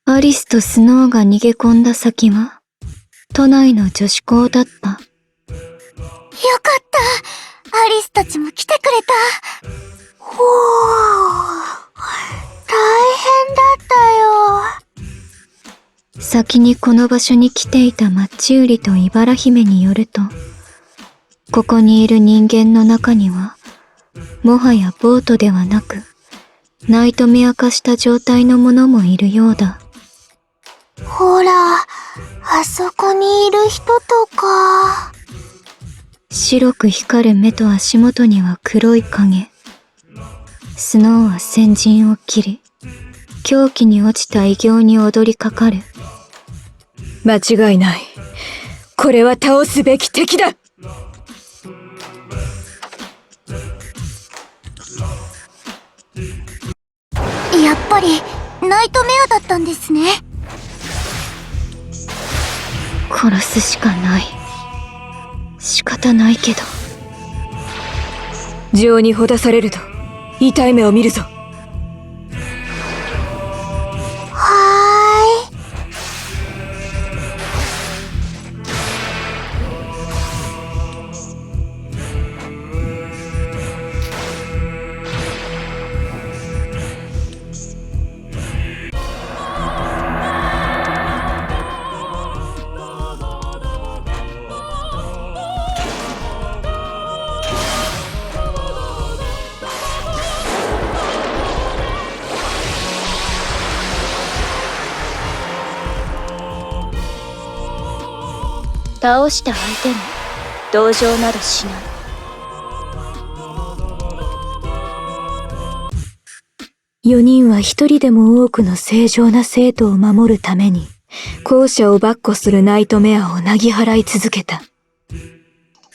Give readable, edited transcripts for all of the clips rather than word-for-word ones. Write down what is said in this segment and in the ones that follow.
アリスとスノーが逃げ込んだ先は、都内の女子校だった。よかった。アリスたちも来てくれた。ほー。大変だったよ。先にこの場所に来ていたマッチ売りと茨姫によると、ここにいる人間の中には、もはやボートではなく、ナイトメア化した状態のものもいるようだ。ほら、あそこにいる人とか。白く光る目と足元には黒い影。スノーは先陣を切り、狂気に落ちた異形に踊りかかる。間違いない。これは倒すべき敵だ。やっぱりナイトメアだったんですね。殺すしかない。仕方ないけど。情にほだされると痛い目を見るぞ。倒した相手に同情などしない。4人は一人でも多くの正常な生徒を守るために、校舎を跋扈するナイトメアをなぎ払い続けた。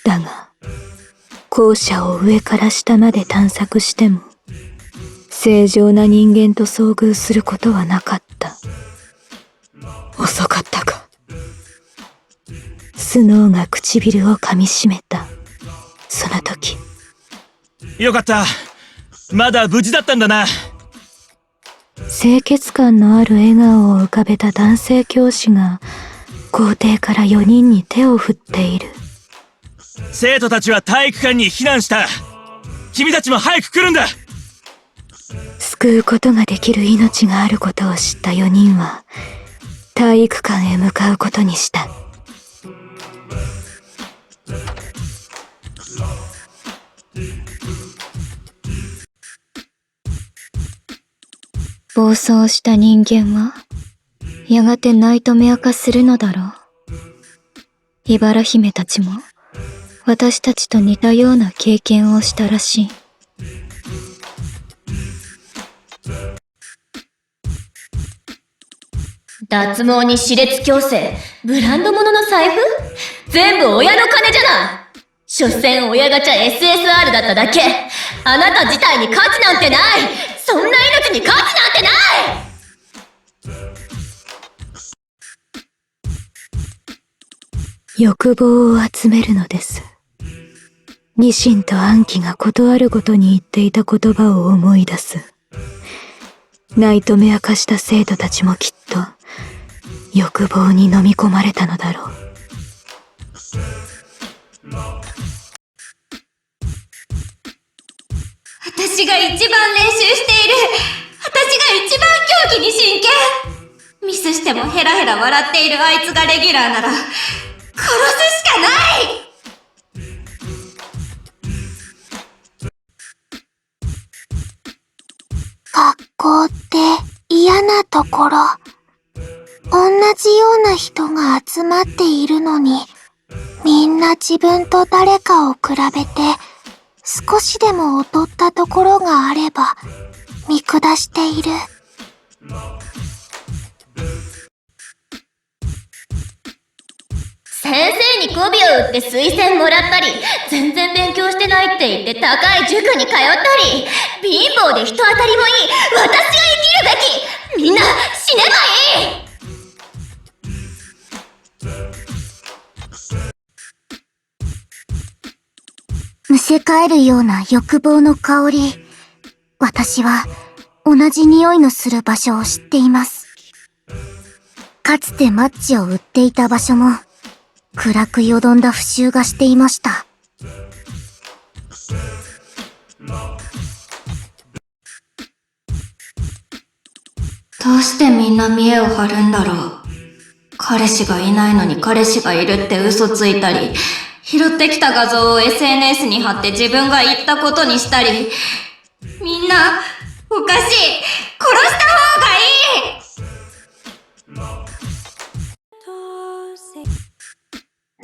だが、校舎を上から下まで探索しても、正常な人間と遭遇することはなかった。遅かったか。スノーが唇を噛みしめた。その時。よかった。まだ無事だったんだな。清潔感のある笑顔を浮かべた男性教師が校庭から4人に手を振っている。生徒たちは体育館に避難した。君たちも早く来るんだ。救うことができる命があることを知った4人は体育館へ向かうことにした。暴走した人間はやがてナイトメア化するのだろう。茨姫たちも私たちと似たような経験をしたらしい。脱毛に歯列矯正、ブランド物の財布、全部親の金じゃない。所詮親ガチャ SSR だっただけ。あなた自体に価値なんてない。そんな命に価値なんてない。欲望を集めるのです。ニシンとアンキがことあるごとに言っていた言葉を思い出す。ナイトメア化した生徒たちもきっと欲望に飲み込まれたのだろう。私が一番練習している。私が一番競技に真剣。ミスしてもヘラヘラ笑っているあいつがレギュラーなら殺すしかない。学校って嫌なところ。同じような人が集まっているのに、みんな自分と誰かを比べて、少しでも劣ったところがあれば、見下している。先生に媚びを売って推薦もらったり、全然勉強してないって言って高い塾に通ったり、貧乏で人当たりもいい私が生きるべき。みんな死ねばいい。むせ返るような欲望の香り。私は同じ匂いのする場所を知っています。かつてマッチを売っていた場所も暗くよどんだ腐臭がしていました。どうしてみんな見栄を張るんだろう。彼氏がいないのに彼氏がいるって嘘ついたり、拾ってきた画像を SNS に貼って自分が言ったことにしたり。みんな、おかしい。殺した方がいい。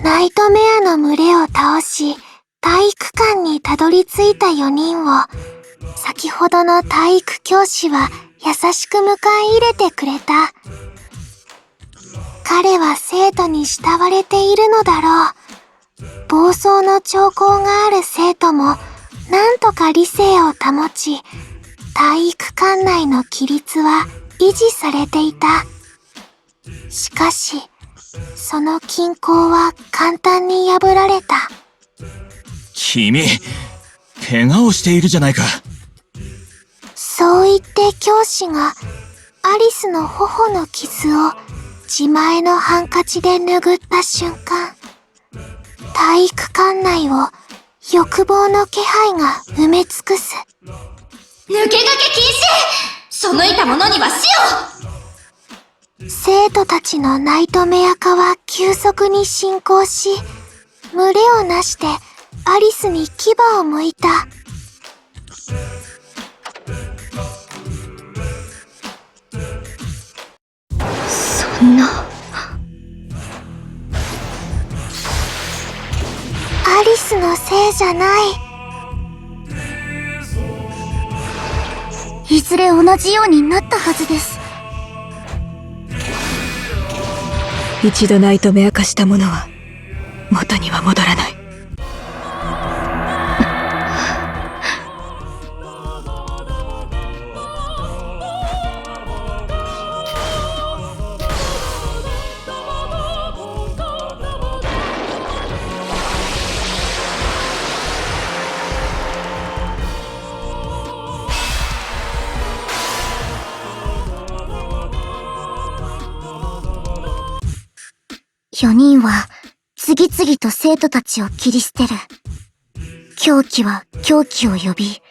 ナイトメアの群れを倒し、体育館にたどり着いた4人を、先ほどの体育教師は優しく迎え入れてくれた。彼は生徒に慕われているのだろう。暴走の兆候がある生徒も、なんとか理性を保ち、体育館内の規律は維持されていた。しかし、その均衡は簡単に破られた。君、怪我をしているじゃないか。そう言って教師がアリスの頬の傷を自前のハンカチで拭った瞬間、体育館内を欲望の気配が埋め尽くす。抜け駆け禁止。背いた者には死を。生徒たちのナイトメア化は急速に進行し、群れをなしてアリスに牙を向いた。そんな。アリスのせいじゃない。いずれ同じようになったはずです。一度ナイトメア化したものは元には戻らない。4人は次々と生徒たちを切り捨てる。狂気は狂気を呼び、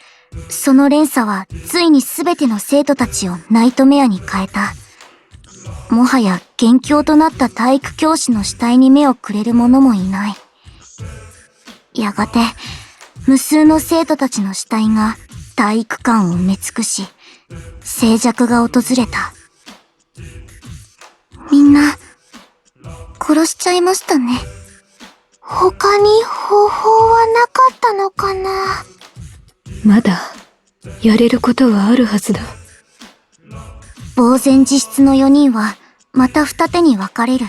その連鎖はついに全ての生徒たちをナイトメアに変えた。もはや元凶となった体育教師の死体に目をくれる者もいない。やがて無数の生徒たちの死体が体育館を埋め尽くし、静寂が訪れた。みんな殺しちゃいましたね。他に方法はなかったのかな。まだやれることはあるはずだ。呆然自失の4人はまた二手に分かれる。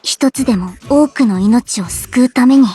一つでも多くの命を救うために。